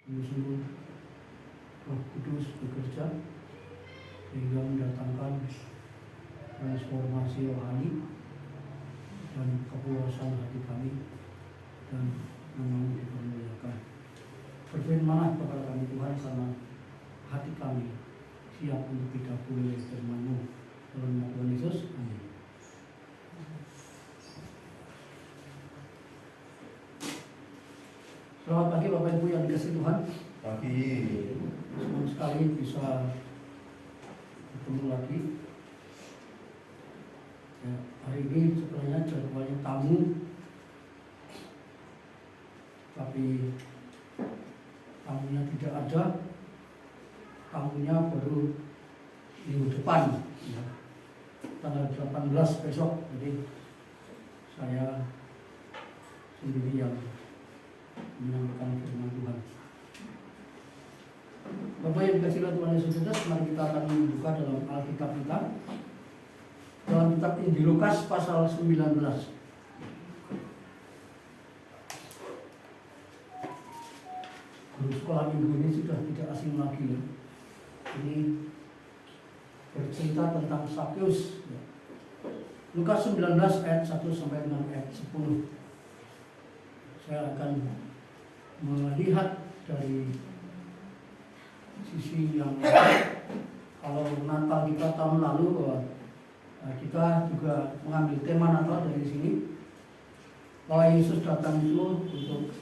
Sungguh Roh Kudus bekerja sehingga mendatangkan transformasi rohani dan kepuasan hati kami dan nama-Mu dipermuliakan. Berfirmanlah kepada kami Tuhan, karena hati kami siap untuk didapuri oleh firman-Mu. Dalam nama Tuhan Yesus, amin. Selamat pagi Bapak Ibu yang dikasihi Tuhan. Pagi. Senang sekali bisa bertemu lagi. Ya, hari ini sebenarnya jadwalnya tamu, tapi tamunya tidak ada. Tamunya baru minggu depan, ya, tanggal 18 besok. Jadi saya sendiri yang menyampaikan firman Tuhan. Bapak yang dikasihi Tuhan Yesus Kristus, mari kita akan membuka dalam Alkitab kita. Dalam kitab Injil Lukas pasal 19. Guru sekolah minggu ini sudah tidak asing lagi, ya. Ini bercerita tentang Sakeus, ya. Lukas 19 ayat 1 sampai dengan ayat 10. Saya akan melihat dari sisi yang kalau Natal kita tahun lalu bahwa kita juga mengambil tema Natal dari sini, bahwa Yesus datang itu untuk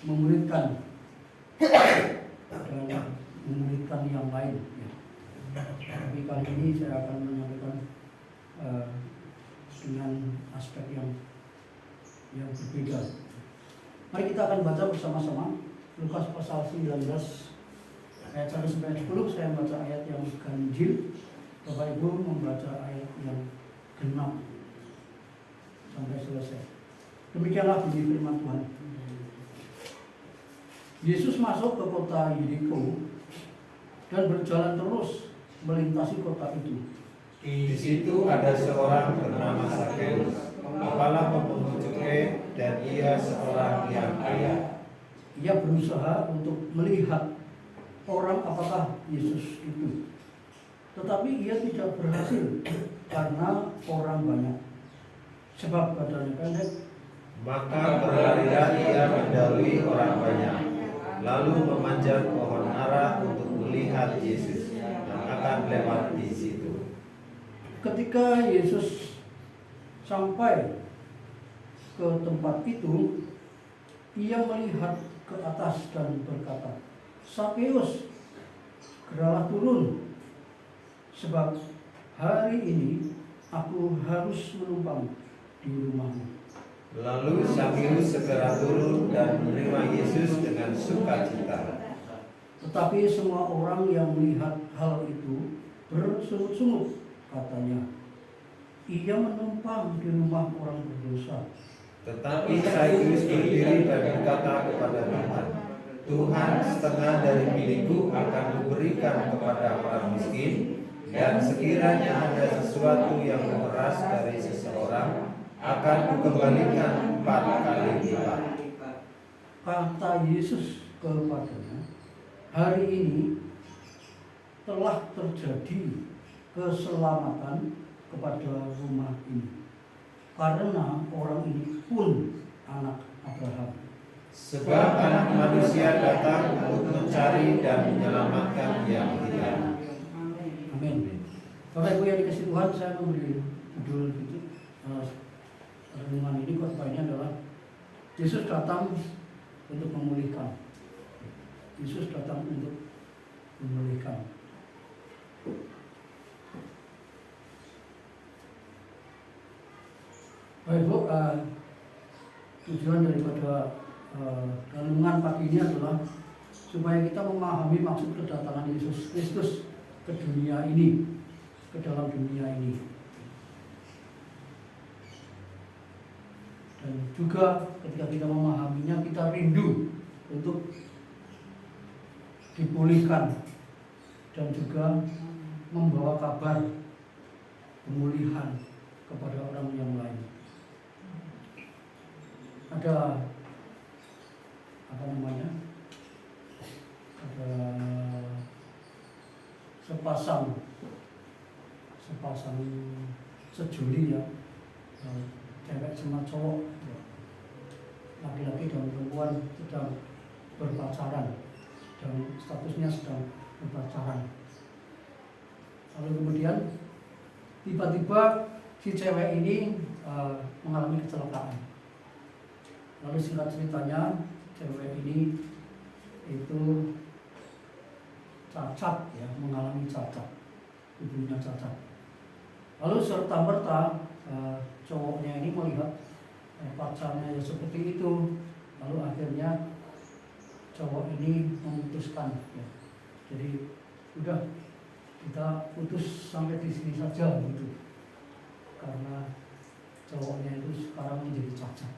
memuridkan dan memuridkan yang lain, ya. Tapi kali ini saya akan menyampaikan dengan aspek yang berbeda. Mari kita akan baca bersama-sama Lukas pasal 19 ayat 1 sampai 10. Saya membaca ayat yang ganjil, Bapak Ibu membaca ayat yang genap sampai selesai. Demikianlah bunyi firman Tuhan. Yesus masuk ke kota Yeriko dan berjalan terus melintasi kota itu. Di situ ada seorang bernama Sakeus, kepala pemungut cukai, dan ia seorang yang kaya. Ia berusaha untuk melihat orang apakah Yesus itu, tetapi ia tidak berhasil karena orang banyak, sebab badannya pendek. Maka berlarilah ia mendahului orang banyak, lalu memanjat pohon ara untuk melihat Yesus yang akan lewat di situ. Ketika Yesus sampai ke tempat itu, ia melihat ke atas dan berkata, "Sakeus, segeralah turun, sebab hari ini aku harus menumpang di rumahmu." Lalu Sakeus segera turun dan menerima Yesus dengan sukacita. Tetapi semua orang yang melihat hal itu bersungut-sungut, katanya, "Ia menumpang di rumah orang berdosa." Tetapi Sakeus berdiri dan berkata kepada Tuhan, "Tuhan, setengah dari milikku akan kuberikan kepada orang miskin, dan sekiranya ada sesuatu yang memeras dari seseorang, akan kukembalikan 4 kali lipat." Kata Yesus kepadanya, "Hari ini telah terjadi keselamatan kepada rumah ini, karena orang ini pun anak Abraham. Sebab Anak Manusia datang untuk mencari dan menyelamatkan yang hilang. Amin. Bapak Ibu yang dikasihi Tuhan, saya memberi judul renungan ini, khotbah ini adalah Yesus datang untuk memulihkan. Yesus datang untuk memulihkan. Baik Bu, tujuan daripada renungan pagi ini adalah supaya kita memahami maksud kedatangan Yesus Kristus ke dunia ini, ke dalam dunia ini. Dan juga ketika kita memahaminya, kita rindu untuk dipulihkan dan juga membawa kabar pemulihan kepada orang yang lain. Ada apa namanya, ada sepasang sejoli ya, cewek sama cowok, laki-laki dan perempuan sedang berpacaran dan statusnya sedang berpacaran. Lalu kemudian tiba-tiba si cewek ini mengalami kecelakaan. Lalu singkat ceritanya, cewek ini itu cacat ya, mengalami cacat, ibunya cacat. Lalu serta-merta cowoknya ini melihat pacarnya ya seperti itu. Lalu akhirnya cowok ini memutuskan ya. Jadi udah, kita putus sampai di sini saja gitu. Karena cowoknya itu sekarang menjadi cacat.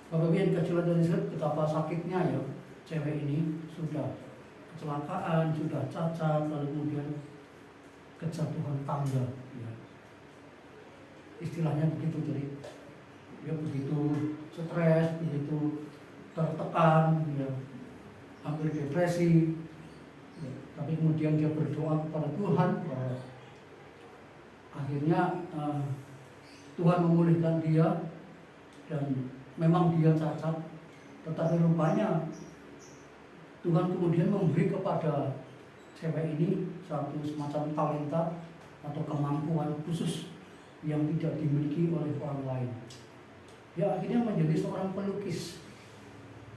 Bapak Ibu yang kecil dan betapa sakitnya ya, cewek ini sudah kecelakaan, sudah cacat, lalu kemudian kejatuhan tangga ya. Istilahnya begitu, jadi dia begitu stres, begitu tertekan ya, hampir depresi ya. Tapi kemudian dia berdoa kepada Tuhan bahwa akhirnya Tuhan memulihkan dia, dan memang dia cacat, tetapi rupanya Tuhan kemudian memberi kepada cewek ini satu semacam talenta atau kemampuan khusus yang tidak dimiliki oleh orang lain. Dia akhirnya menjadi seorang pelukis,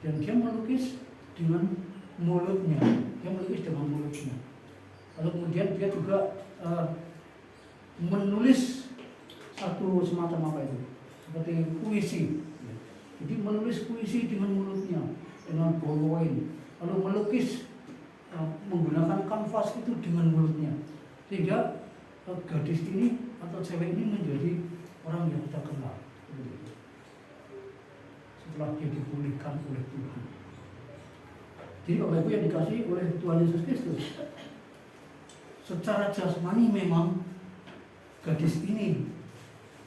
dan dia melukis dengan mulutnya. Lalu kemudian dia juga menulis satu semacam apa itu, seperti puisi. Jadi menulis puisi dengan mulutnya, dengan ballpoint, lalu melukis menggunakan kanvas itu dengan mulutnya, sehingga gadis ini atau cewek ini menjadi orang yang terkenal setelah dia dipulihkan oleh Tuhan. Jadi Bapak Ibu yang dikasihi oleh Tuhan Yesus Kristus, secara jasmani memang gadis ini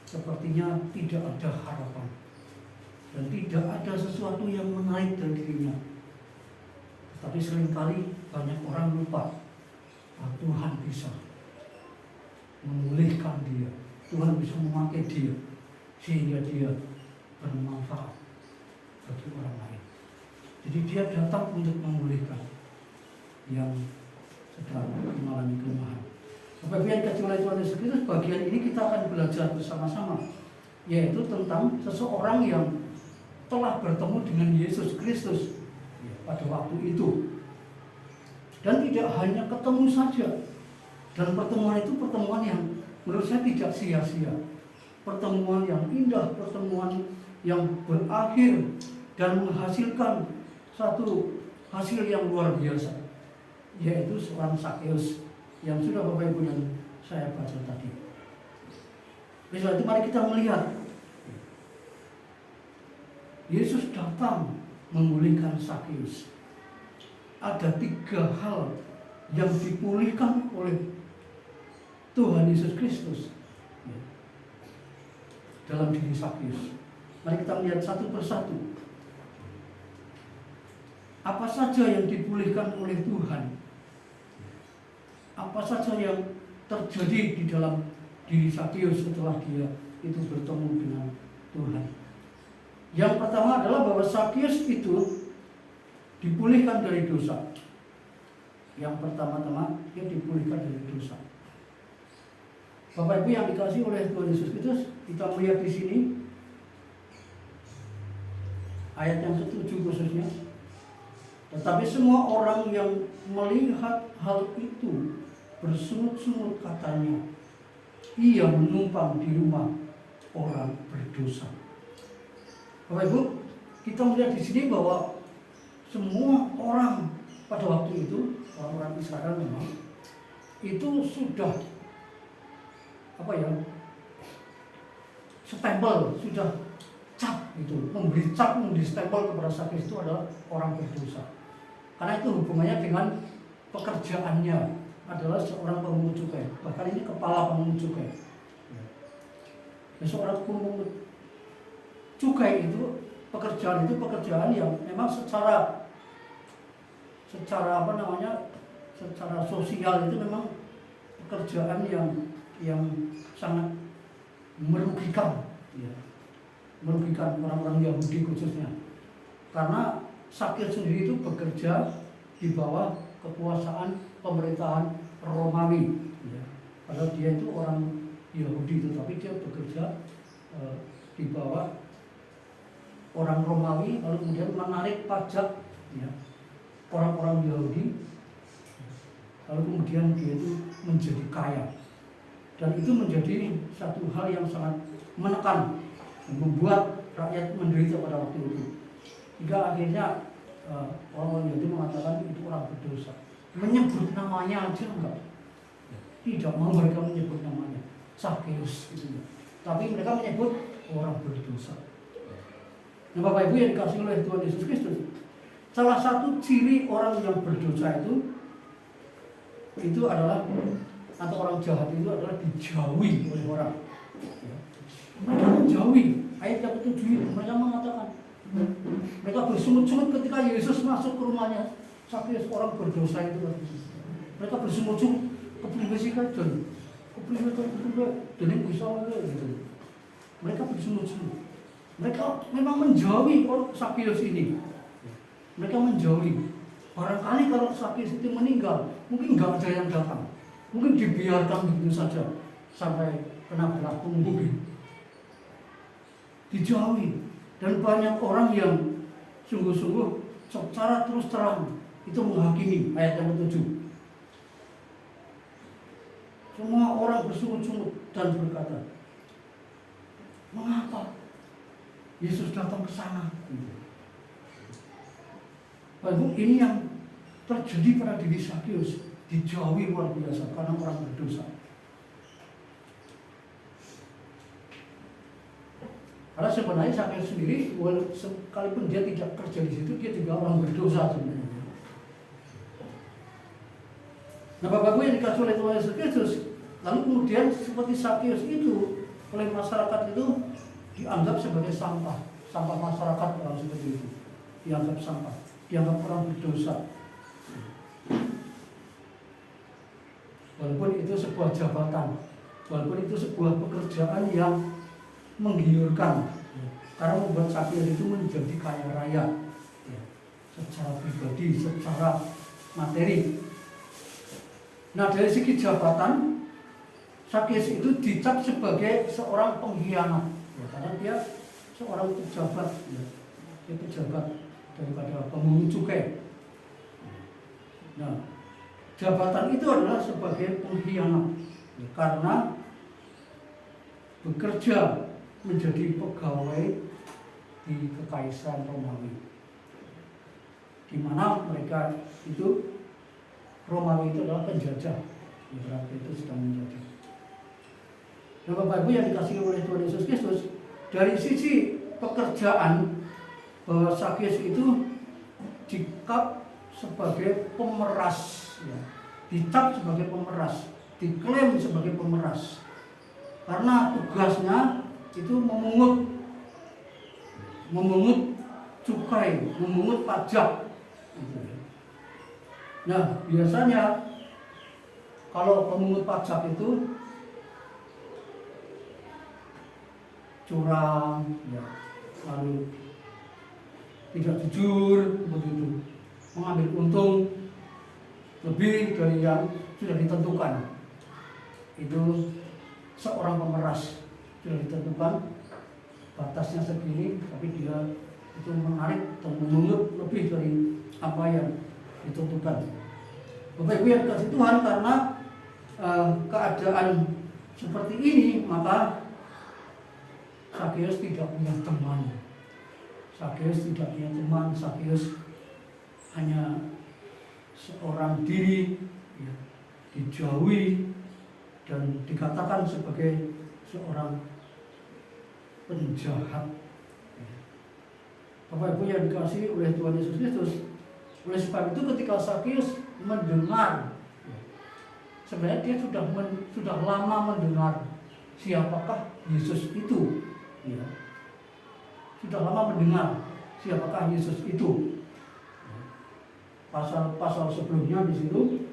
sepertinya tidak ada harapan dan tidak ada sesuatu yang menarik dari dirinya. Tapi seringkali banyak orang lupa bahwa Tuhan bisa memulihkan dia, Tuhan bisa memakai dia sehingga dia bermanfaat bagi orang lain. Jadi dia datang untuk memulihkan yang sedang mengalami kelemahan. Bagian kecil Tuhan Yesus Kristus, bagian ini kita akan belajar bersama-sama, yaitu tentang seseorang yang telah bertemu dengan Yesus Kristus pada waktu itu, dan tidak hanya ketemu saja. Dan pertemuan itu pertemuan yang menurut saya tidak sia-sia, pertemuan yang indah, pertemuan yang berakhir dan menghasilkan satu hasil yang luar biasa, yaitu seorang Sakeus yang sudah Bapak Ibu yang saya baca tadi. Besok itu mari kita melihat Yesus datang memulihkan Sakeus. Ada 3 hal yang dipulihkan oleh Tuhan Yesus Kristus dalam diri Sakeus. Mari kita melihat satu persatu. Apa saja yang dipulihkan oleh Tuhan? Apa saja yang terjadi di dalam diri Sakeus setelah dia itu bertemu dengan Tuhan? Yang pertama adalah bahwa Sakeus itu dipulihkan dari dosa. Yang pertama-tama dia dipulihkan dari dosa. Bapak Ibu yang dikasihi oleh Tuhan Yesus Kristus, kita melihat di sini ayat yang ke-7 khususnya. Tetapi semua orang yang melihat hal itu bersungut-sungut katanya, ia menumpang di rumah orang berdosa. Bapak Ibu, kita melihat di sini bahwa semua orang pada waktu itu, orang Israel memang itu sudah stempel, sudah cap itu, memberi cap, memberi stempel kepada Sakeus itu adalah orang berdosa. Karena itu hubungannya dengan pekerjaannya adalah seorang pemungut cukai, bahkan ini kepala pemungut cukai. Seorang pemungut cukai itu pekerjaan itu pekerjaan yang memang secara secara sosial itu memang pekerjaan yang sangat merugikan, ya. Merugikan orang-orang Yahudi khususnya, karena Sakyus sendiri itu bekerja di bawah kekuasaan pemerintahan Romawi, ya. Padahal dia itu orang Yahudi, tetapi dia bekerja di bawah orang Romawi, lalu kemudian menarik pajak, ya, orang-orang Yahudi, lalu kemudian dia itu menjadi kaya, dan itu menjadi satu hal yang sangat menekan, membuat rakyat menderita pada waktu itu. Hingga akhirnya orang-orang Yahudi mengatakan itu orang berdosa. Menyebut namanya aja enggak. Tidak mau mereka menyebut namanya Sakyus gitu ya. Tapi mereka menyebut orang berdosa. Nah, Bapak Ibu yang dikasihi oleh Tuhan Yesus Kristus, salah satu ciri orang yang berdosa itu adalah, atau orang jahat itu adalah dijauhi oleh orang. Mereka menjauhi. Ayat yang ke-7 itu mereka mengatakan, mereka bersungut-sungut ketika Yesus masuk ke rumahnya. Sakyus orang berdosa itu, mereka bersungut-sungut, kepribadian dan yang bisa gitu. Mereka bersungut-sungut. Mereka memang menjauhi Sakyus ini. Mereka menjauhi. Barangkali kalau Sakyus itu meninggal, mungkin nggak ada yang datang. Mungkin dibiarkan begitu saja sampai kena belakang mungkin. Dijauhi. Dan banyak orang yang sungguh-sungguh secara terus terang itu menghakimi. Ayat yang ke-7. Semua orang bersungut-sungut dan berkata, mengapa Yesus datang ke sana? Bapak ini yang terjadi pada diri Sakyus, dijauhi luar biasa karena orang berdosa. Karena sebenarnya Sakyus sendiri, sekalipun dia tidak kerja di situ, dia juga orang berdosa sebenarnya. Nah, Bapak-Ibu yang dikasih oleh Tuhan Yesus Kristus, lalu kemudian seperti Sakyus itu oleh masyarakat itu dianggap sebagai sampah masyarakat, orang seperti itu dianggap sampah, dianggap orang berdosa. Walaupun itu sebuah jabatan, walaupun itu sebuah pekerjaan yang menggiurkan, karena membuat Sakyus itu menjadi kaya raya, secara pribadi, secara materi. Nah, dari segi jabatan, Sakyus itu dicap sebagai seorang pengkhianat, karena dia seorang pejabat, dia pejabat daripada pemungut cukai. Nah, jabatan itu adalah sebagai pengkhianat, karena bekerja menjadi pegawai di Kekaisaran Romawi, di mana mereka itu Romawi itu adalah penjajah, berarti itu sedang menjajah. Nah, Bapak Ibu yang dikasihi oleh Tuhan Yesus Kristus, dari sisi pekerjaan, bahwa Sakyus itu dicap sebagai pemeras, ya. Dicap sebagai pemeras, diklaim sebagai pemeras, karena tugasnya itu memungut cukai, memungut pajak. Nah, biasanya kalau pemungut pajak itu curang, ya, lalu tidak jujur, begitu, mengambil untung lebih dari yang sudah ditentukan. Itu seorang pemeras, sudah ditentukan batasnya segini, tapi dia itu menarik dan memungut lebih dari apa yang ditentukan. Bapak Ibu yang dikasihi Tuhan, karena keadaan seperti ini, maka Sakyus tidak punya teman. Sakyus tidak punya teman. Sakyus hanya seorang diri, ya, dijauhi dan dikatakan sebagai seorang penjahat. Bapak Ibu yang dikasihi oleh Tuhan Yesus Kristus, oleh sebab itu ketika Sakyus mendengar, sebenarnya dia sudah lama mendengar siapakah Yesus itu, ya. sudah lama mendengar siapakah Yesus itu. Pasal sebelumnya di situ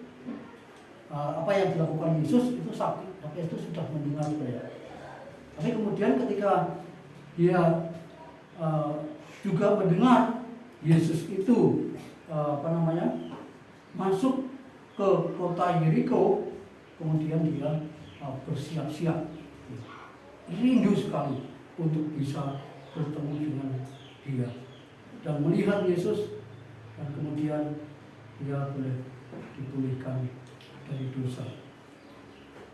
apa yang dilakukan Yesus itu sakit, tapi itu sudah mendengar saya. Tapi kemudian ketika dia juga mendengar Yesus itu masuk ke kota Yeriko, kemudian dia bersiap-siap, rindu sekali untuk bisa bertemu dengan dia dan melihat Yesus, dan kemudian dia boleh dipulihkan dari dosa.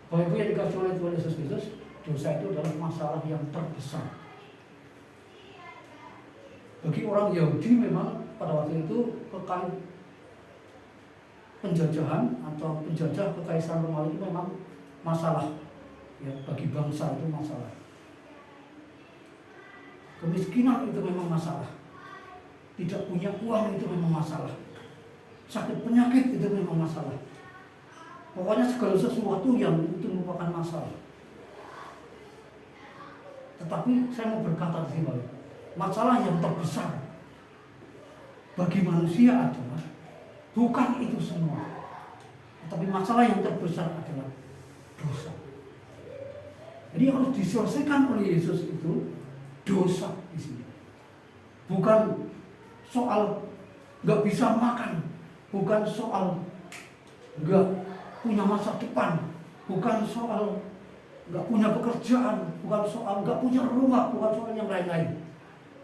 Bapak Ibu yang dikasih oleh Tuhan Yesus Kristus, dosa itu adalah masalah yang terbesar. Bagi orang Yahudi memang pada waktu itu penjajahan atau penjajah kekaisaran Romawi itu memang masalah, ya, bagi bangsa itu masalah. Kemiskinan itu memang masalah. Tidak punya uang itu memang masalah. Sakit penyakit itu memang masalah. Pokoknya segala sesuatu yang itu merupakan masalah. Tetapi saya mau berkata di sini, masalah yang terbesar bagi manusia adalah bukan itu semua, tetapi masalah yang terbesar adalah dosa. Jadi yang harus diselesaikan oleh Yesus itu dosa di sini. Bukan soal nggak bisa makan, bukan soal nggak punya masa depan, bukan soal nggak punya pekerjaan, bukan soal nggak punya rumah, bukan soal yang lain-lain.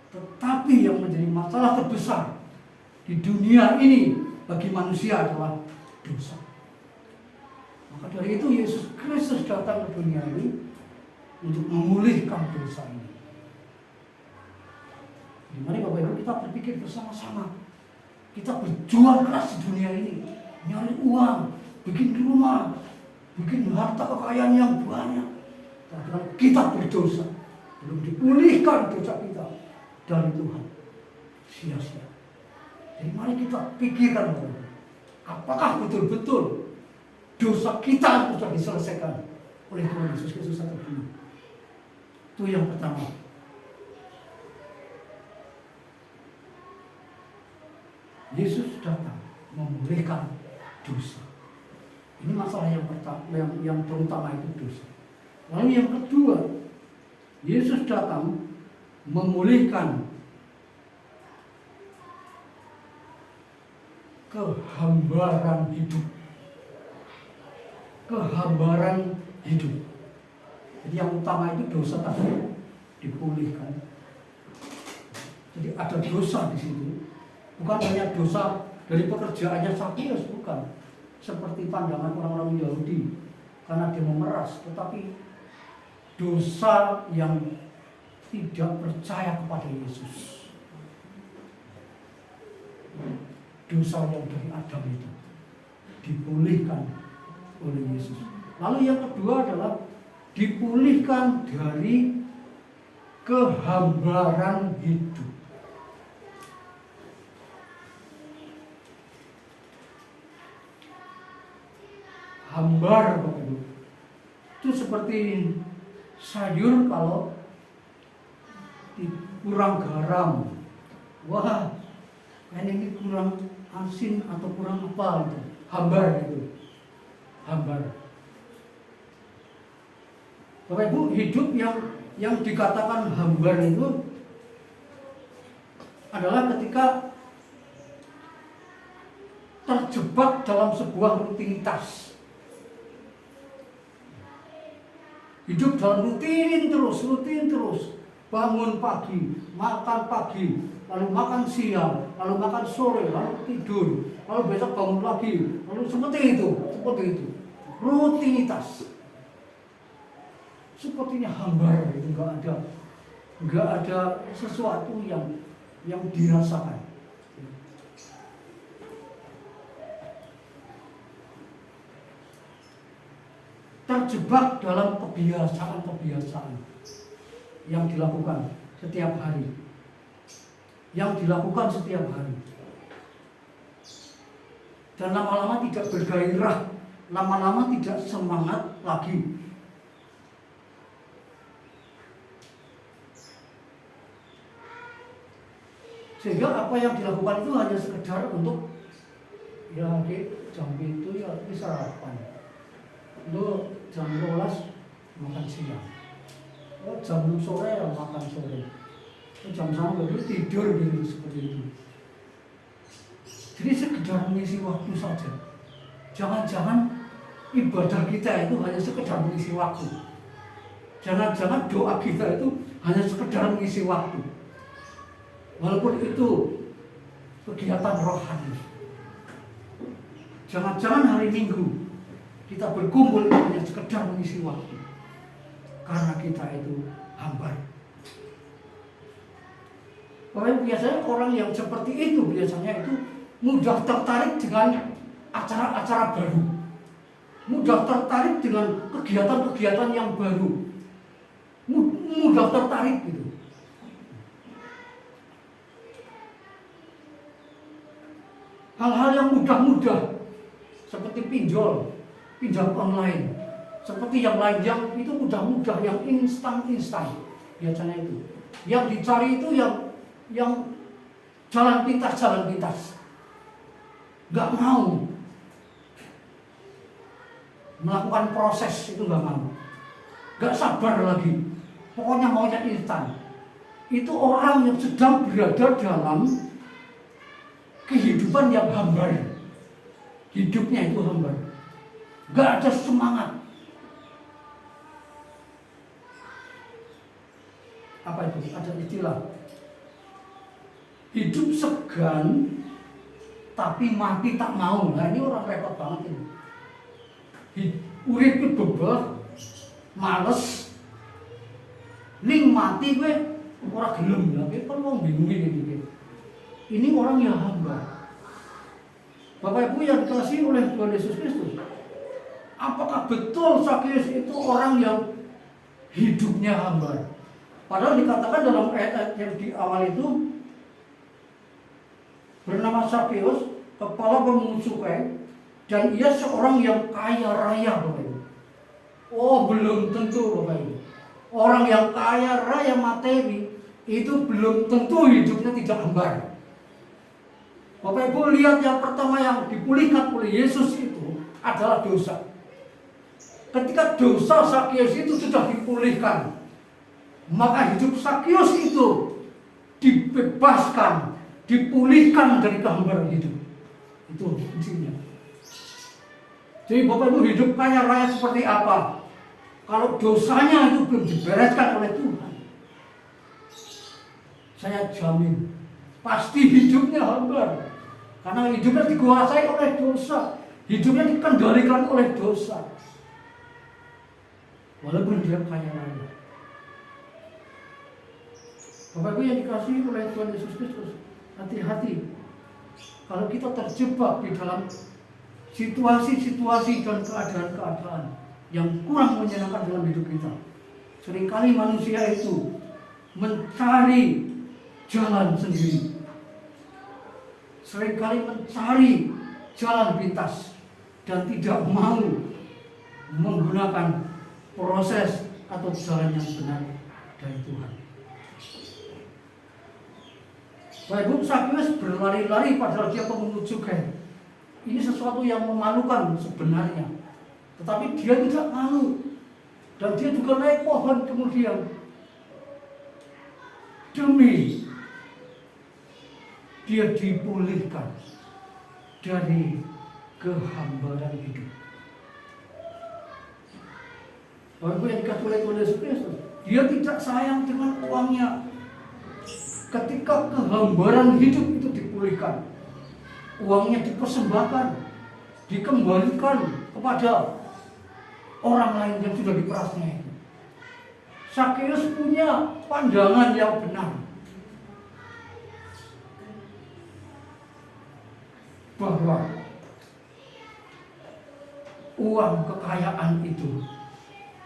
Tetapi yang menjadi masalah terbesar di dunia ini bagi manusia adalah dosa. Maka dari itu Yesus Kristus datang ke dunia ini untuk memulihkan dosa ini. Mari Bapak Ibu kita berpikir bersama-sama. Kita berjuang keras di dunia ini, nyari uang, bikin rumah, bikin harta kekayaan yang banyak. Karena kita berdosa, belum dipulihkan dosa kita dari Tuhan, sia-sia. Jadi mari kita pikirkan, apakah betul-betul dosa kita sudah diselesaikan oleh Tuhan Yesus Kristus atau belum? Itu yang pertama. Yesus datang memulihkan dosa. Ini masalah yang pertama, yang terutama itu dosa. Lalu yang kedua, Yesus datang memulihkan kehambaran hidup. Kehambaran hidup. Jadi yang utama itu dosa tadi dipulihkan. Jadi ada dosa di situ. Bukan hanya dosa dari pekerjaannya Sakius, bukan. Seperti pandangan orang-orang Yahudi karena dia memeras, tetapi dosa yang tidak percaya kepada Yesus. Dosa yang dari Adam itu dipulihkan oleh Yesus. Lalu yang kedua adalah dipulihkan dari kehambaran hidup. Hambar, Bapak Ibu. Itu seperti sayur kalau kurang garam. Wah, ini kurang asin atau kurang apa itu. Hambar itu. Hambar. Bapak Ibu, hidup yang dikatakan hambar itu adalah ketika terjebak dalam sebuah rutinitas. Hidup dalam rutin terus, bangun pagi, makan pagi, lalu makan siang, lalu makan sore, lalu tidur, lalu besok bangun lagi, lalu seperti itu, rutinitas. Sepertinya hambar itu, nggak ada sesuatu yang dirasakan. Terjebak dalam kebiasaan-kebiasaan yang dilakukan setiap hari. Dan lama-lama tidak bergairah, lama-lama tidak semangat lagi. Sehingga apa yang dilakukan itu hanya sekedar untuk ya jam itu ya sarapan. Untuk jam 12 makan siang. Jam 6 sore ya makan sore. Jam 1 tidur gitu seperti itu. Jadi sekedar mengisi waktu saja. Jangan-jangan ibadah kita itu hanya sekedar mengisi waktu. Jangan-jangan doa kita itu hanya sekedar mengisi waktu. Walaupun itu kegiatan rohani. Jangan-jangan hari Minggu kita berkumpul hanya sekedar mengisi waktu. Karena kita itu hambar. Bahwa biasanya orang yang seperti itu biasanya itu mudah tertarik dengan acara-acara baru. Mudah tertarik dengan kegiatan-kegiatan yang baru. Mudah tertarik gitu. Hal-hal yang mudah-mudah seperti pinjam online, seperti yang lain yang itu mudah-mudah, yang instan biasanya itu. Yang dicari itu yang jalan pintas, nggak mau melakukan proses itu, nggak mau, nggak sabar lagi, pokoknya maunya instan. Itu orang yang sedang berada dalam kehidupan yang hambar. Hidupnya itu hambar. Gak ada semangat. Apa itu? Ada istilah hidup segan tapi mati tak mau. Nah ini orang repot banget ini. Urip itu bebah, males, ning mati gue orang gelem lagi, kan orang bingung gitu. Ini orang yang hamba. Bapak Ibu yang dikasihi oleh Tuhan Yesus Kristus, apakah betul Sakeus itu orang yang hidupnya hamba? Padahal dikatakan dalam ayat yang di awal itu, bernama Sakeus, kepala pemungut cukai, dan ia seorang yang kaya raya, Bapak Ibu. Oh, belum tentu, Bapak Ibu. Orang yang kaya raya materi itu belum tentu hidupnya tidak hambar. Bapak Ibu lihat yang pertama yang dipulihkan oleh Yesus itu adalah dosa. Ketika dosa Sakeus itu sudah dipulihkan, maka hidup Sakeus itu dibebaskan, dipulihkan dari kehambaran hidup. Itu kuncinya. Jadi Bapak Ibu hidup kaya raya seperti apa? Kalau dosanya itu belum dibereskan oleh Tuhan, saya jamin pasti hidupnya hambar. Karena hidupnya dikuasai oleh dosa, hidupnya dikendalikan oleh dosa. Walaupun dia kaya raya. Bapak Ibu yang dikasihi oleh Tuhan Yesus Kristus, hati-hati kalau kita terjebak di dalam situasi-situasi dan keadaan-keadaan yang kurang menyenangkan dalam hidup kita. Seringkali manusia itu mencari jalan sendiri. Seringkali mencari jalan pintas dan tidak mau menggunakan proses atau jalan yang benar dari Tuhan. Bapak Ibu, Sakeus berlari-lari padahal dia pemungut cukai. Ini sesuatu yang memalukan sebenarnya. Tetapi dia tidak malu. Dan dia juga naik pohon kemudian. Demi dia dipulihkan dari kehambaran hidup. Bapak Ibu yang dikasihi oleh Tuhan Yesus Kristus, dia tidak sayang dengan uangnya. Ketika kehambaran hidup itu dipulihkan, uangnya dipersembahkan, dikembalikan kepada orang lain yang sudah diperasnya itu. Sakeus punya pandangan yang benar bahwa uang kekayaan itu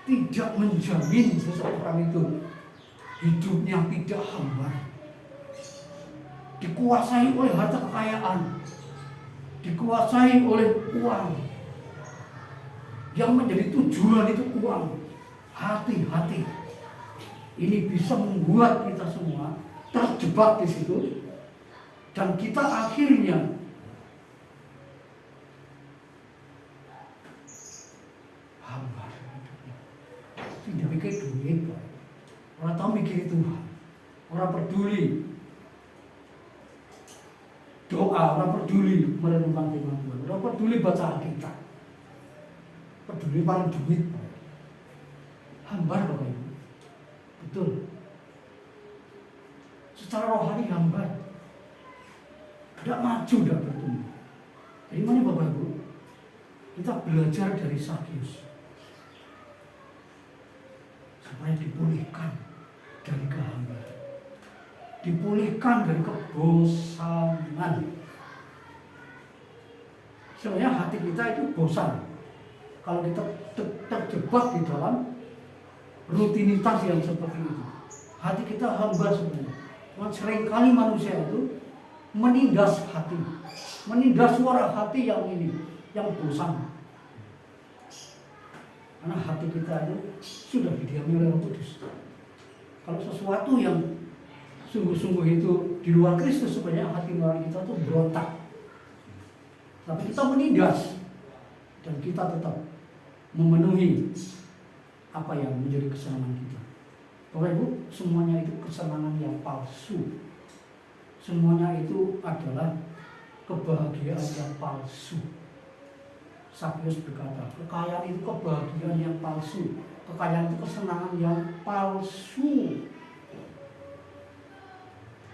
tidak menjamin seseorang itu hidupnya tidak hambar. Dikuasai oleh harta kekayaan, dikuasai oleh uang. Yang menjadi tujuan itu uang. Hati-hati. Ini bisa membuat kita semua terjebak di situ Dan kita akhirnya hambar hidupnya. Tidak mikir duit, Pak. Orang tahu mikir Tuhan. Orang peduli doa, orang peduli merenungkan firman Tuhan, orang peduli baca Alkitab, peduli paling duit, Pak. Hambar, Bapak Ibu. Betul. Secara rohani hambar. Tidak maju, tidak bertumbuh. Dari mana Bapak Ibu? Kita belajar dari Sakyus supaya dipulihkan dari kehambaran, dipulihkan dari kebosanan. Sebenarnya hati kita itu bosan kalau kita terjebak di dalam rutinitas yang seperti itu. Hati kita hambar sebenarnya. Cuma seringkali manusia itu menindas hati, menindas suara hati yang ini, yang bosan. Karena hati kita itu sudah didiami oleh Roh Kudus. Kalau sesuatu yang sungguh-sungguh itu di luar Kristus, sebenarnya hati nurani kita itu berontak. Tapi kita menindas dan kita tetap memenuhi apa yang menjadi kesenangan kita. Bapak Ibu, semuanya itu kesenangan yang palsu. Semuanya itu adalah kebahagiaan yang palsu. Sakyus berkata, kekayaan itu kebahagiaan yang palsu. Kekayaan itu kesenangan yang palsu.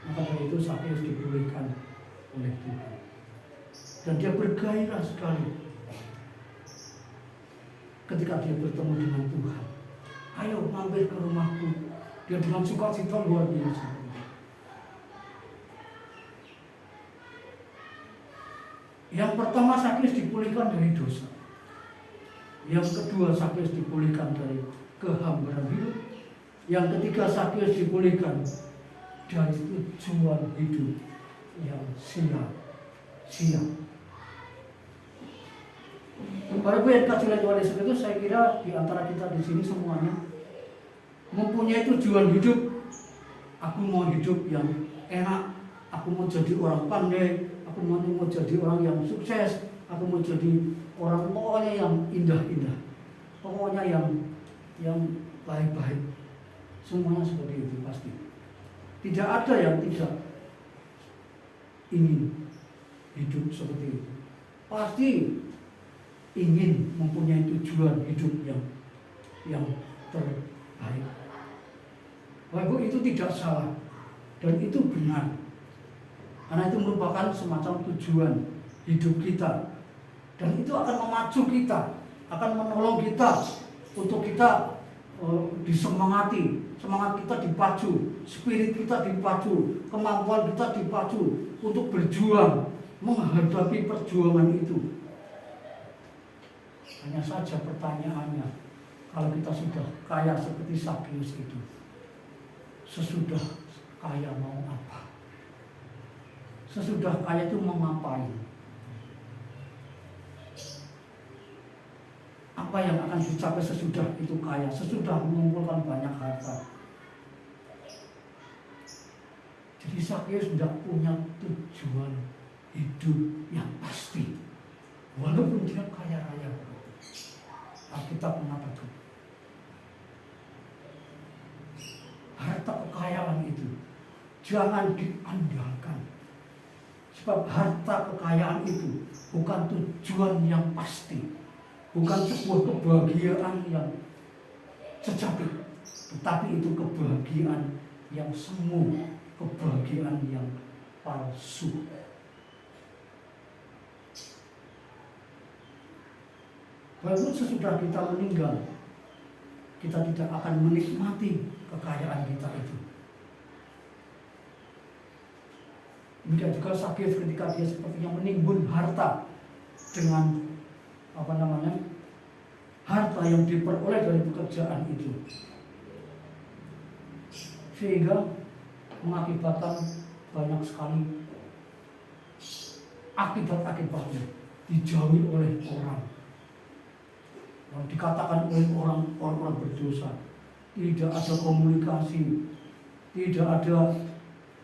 Maka dari itu Sakyus dipulihkan oleh Tuhan. Dan dia bergairah sekali ketika dia bertemu dengan Tuhan. Ayo mampir ke rumahku. Dia dengan sukacita luar biasa. Yang pertama, Sakyus dipulihkan dari dosa. Yang kedua, Sakyus dipulihkan dari kehambaran hidup. Yang ketiga, Sakyus dipulihkan dari tujuan hidup yang sia-sia. Para Ibu yang kasih oleh Tuhan Yesus itu, saya kira di antara kita di sini semuanya mempunyai tujuan hidup. Aku mau hidup yang enak, aku mau jadi orang pandai, aku mau jadi orang yang sukses, aku mau jadi orang pokoknya yang indah-indah, pokoknya yang baik-baik. Semuanya seperti itu pasti. Tidak ada yang tidak ingin hidup seperti itu. Pasti ingin mempunyai tujuan hidup yang terbaik. Bapak Ibu, itu tidak salah dan itu benar. Karena itu merupakan semacam tujuan hidup kita. Dan itu akan memacu kita, akan menolong kita untuk kita disemangati. Semangat kita dipacu, spirit kita dipacu, kemampuan kita dipacu untuk berjuang menghadapi perjuangan itu. Hanya saja pertanyaannya, kalau kita sudah kaya seperti Sakyus itu, sesudah kaya mau apa? Sesudah kaya itu mau ngapain? Apa yang akan dicapai sesudah itu kaya? Sesudah mengumpulkan banyak harta. Jadi Sakyus tidak punya tujuan hidup yang pasti. Walaupun dia kaya raya. Alkitab mengatakan harta kekayaan itu jangan diandalkan. Sebab harta kekayaan itu bukan tujuan yang pasti, bukan sebuah kebahagiaan yang sejati, tetapi itu kebahagiaan yang semu, kebahagiaan yang palsu. Walaupun sesudah kita meninggal, kita tidak akan menikmati kekayaan kita itu. Demikian juga Sakyus ketika dia sepertinya menimbun harta dengan harta yang diperoleh dari pekerjaan itu, sehingga mengakibatkan banyak sekali akibat-akibatnya dijauhi oleh orang. Yang dikatakan oleh orang-orang berdosa, tidak ada komunikasi, tidak ada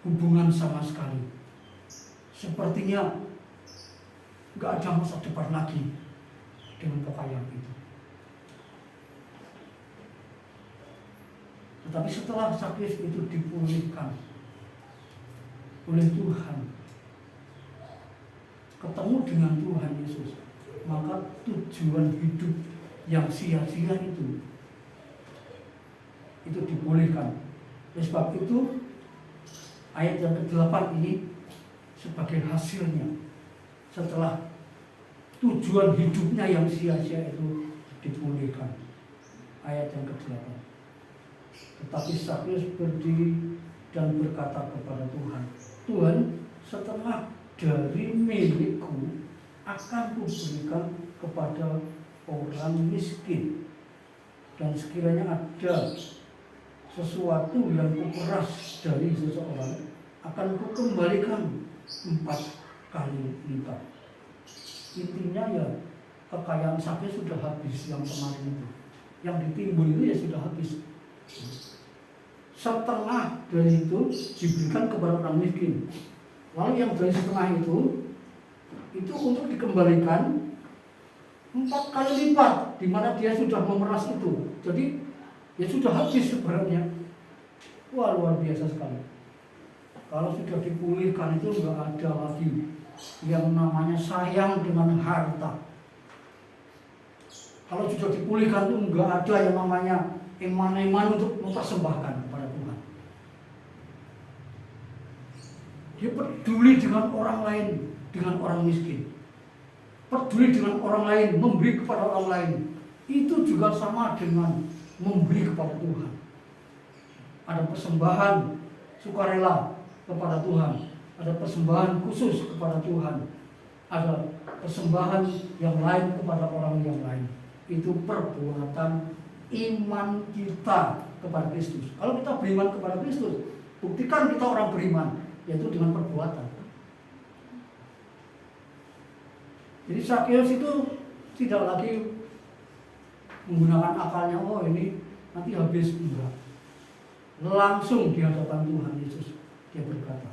hubungan sama sekali. sepertinya nggak ada masa depan lagi dengan kekayaan itu. Tetapi setelah Sakeus itu dipulihkan oleh Tuhan, ketemu dengan Tuhan Yesus, maka tujuan hidup yang sia-sia itu dipulihkan. Oleh sebab itu ayat yang ke-8 ini sebagai hasilnya setelah tujuan hidupnya yang sia-sia itu dipulihkan. Ayat yang ke-8. Tetapi Sakeus berdiri dan berkata kepada Tuhan, Tuhan, setengah dari milikku akan kuberikan kepada orang miskin, dan sekiranya ada sesuatu yang kuperas dari seseorang, akan kukembalikan 4 kali lipat. Intinya ya, kekayaan Sakeus sudah habis yang kemarin itu, yang ditimbun itu ya sudah habis. Setengah dari itu diberikan kepada orang miskin. Lalu yang dari setengah itu untuk dikembalikan 4 kali lipat, di mana dia sudah memeras itu. Jadi ya sudah habis sebenarnya. Wah, luar biasa sekali. Kalau sudah dipulihkan itu nggak ada lagi yang namanya sayang dengan harta. Kalau sudah dipulihkan itu nggak ada yang namanya iman-iman untuk mempersembahkan kepada Tuhan. Dia peduli dengan orang lain, dengan orang miskin. Peduli dengan orang lain, memberi kepada orang lain. Itu juga sama dengan memberi kepada Tuhan. Ada persembahan sukarela kepada Tuhan. Ada persembahan khusus kepada Tuhan. Ada persembahan yang lain kepada orang yang lain. Itu perbuatan iman kita kepada Kristus. Kalau kita beriman kepada Kristus, buktikan kita orang beriman, yaitu dengan perbuatan. Jadi Sakeus itu tidak lagi menggunakan akalnya, oh ini nanti habis, enggak. Langsung di hadapan Tuhan Yesus dia berkata.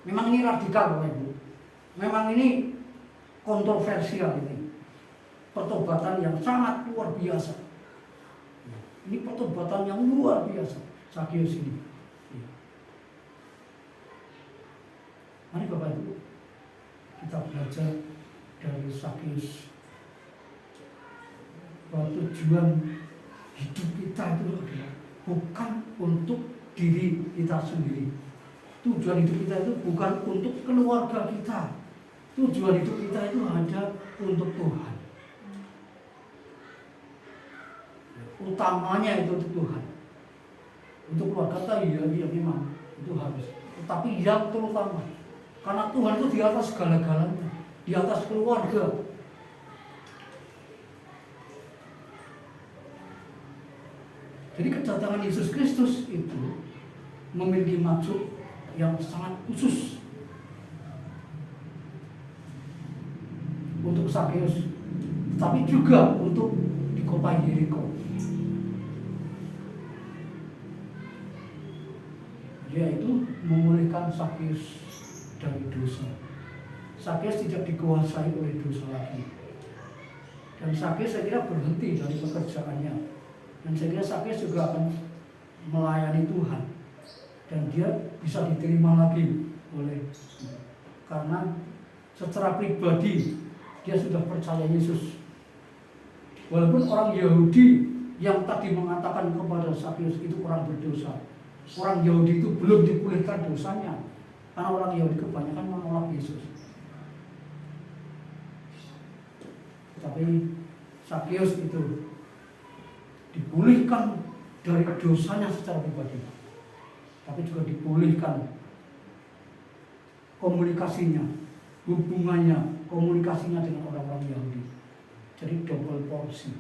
Memang ini radikal Bapak Ibu. Memang ini kontroversial ini. Pertobatan yang sangat luar biasa. Ini pertobatan yang luar biasa, Sakeus ini. Mari Bapak Ibu, kita belajar dari Sakeus bahwa tujuan hidup kita itu adalah bukan untuk diri kita sendiri. Tujuan hidup kita itu bukan untuk keluarga kita. Tujuan hidup kita itu hanya untuk Tuhan. Utamanya itu untuk Tuhan. Untuk keluarga kita ya memang itu harus. Tetapi yang terutama, karena Tuhan itu di atas segala-galanya, di atas keluarga. Jadi kedatangan Yesus Kristus itu memiliki maksud yang sangat khusus untuk Sakeus, tapi juga untuk di kota Yeriko. Yaitu memulihkan Sakeus dari dosa. Sakeus tidak dikuasai oleh dosa lagi. Dan Sakeus saya kira berhenti dari pekerjaannya. Dan saya kira Sakeus juga akan melayani Tuhan. Dan dia bisa diterima lagi oleh, karena secara pribadi dia sudah percaya Yesus. Walaupun orang Yahudi yang tadi mengatakan kepada Sakeus itu orang berdosa, orang Yahudi itu belum dipulihkan dosanya, karena orang Yahudi kebanyakan menolak Yesus. Tapi Sakeus itu dipulihkan dari dosanya secara pribadi, tapi juga dipulihkan komunikasinya, hubungannya, komunikasinya dengan orang-orang Yahudi. Jadi double porsi.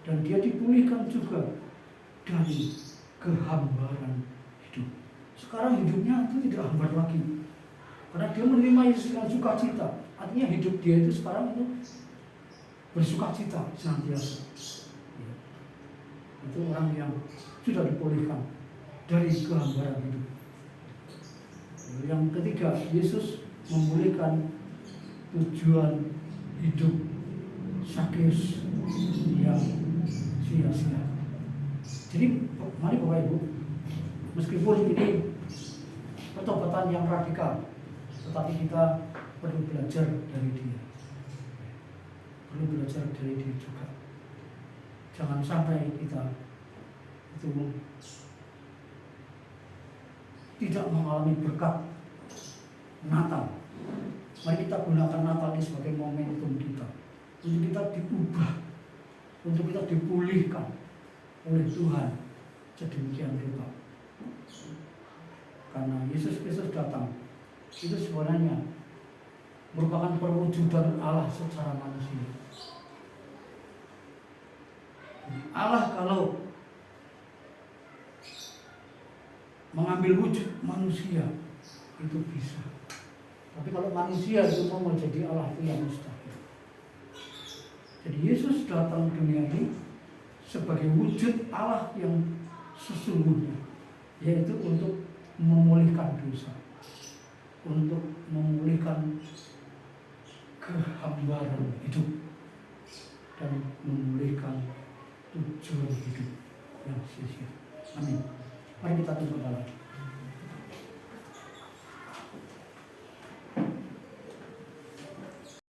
Dan dia dipulihkan juga dari kehambaran hidup. Sekarang hidupnya itu tidak hambar lagi, karena dia menerima Yesus dengan sukacita. Artinya hidup dia itu sekarang itu bersukacita senantiasa. Itu orang yang sudah dipulihkan dari kehambaran hidup. Yang ketiga, Yesus memulihkan tujuan hidup Sakeus yang sia-sia. Jadi mari Bapak Ibu, meskipun ini pertobatan yang radikal, tetapi kita perlu belajar dari dia. Perlu belajar dari dia juga. Jangan sampai kita itu tidak mengalami berkat Natal. Mari kita gunakan Natal ini sebagai momentum kita, untuk kita diubah, untuk kita dipulihkan oleh Tuhan sedemikian rupa. Karena Yesus Kristus datang, itu sebenarnya merupakan perwujudan Allah secara manusia. Allah kalau mengambil wujud manusia itu bisa, tapi kalau manusia itu mau menjadi Allah itu yang mustahil. Jadi Yesus datang ke dunia ini sebagai wujud Allah yang sesungguhnya, yaitu untuk memulihkan dosa, untuk memulihkan kehambaran hidup, dan memulihkan tujuan hidup yang sia-sia. Amin. Mari kita tunduk kepala.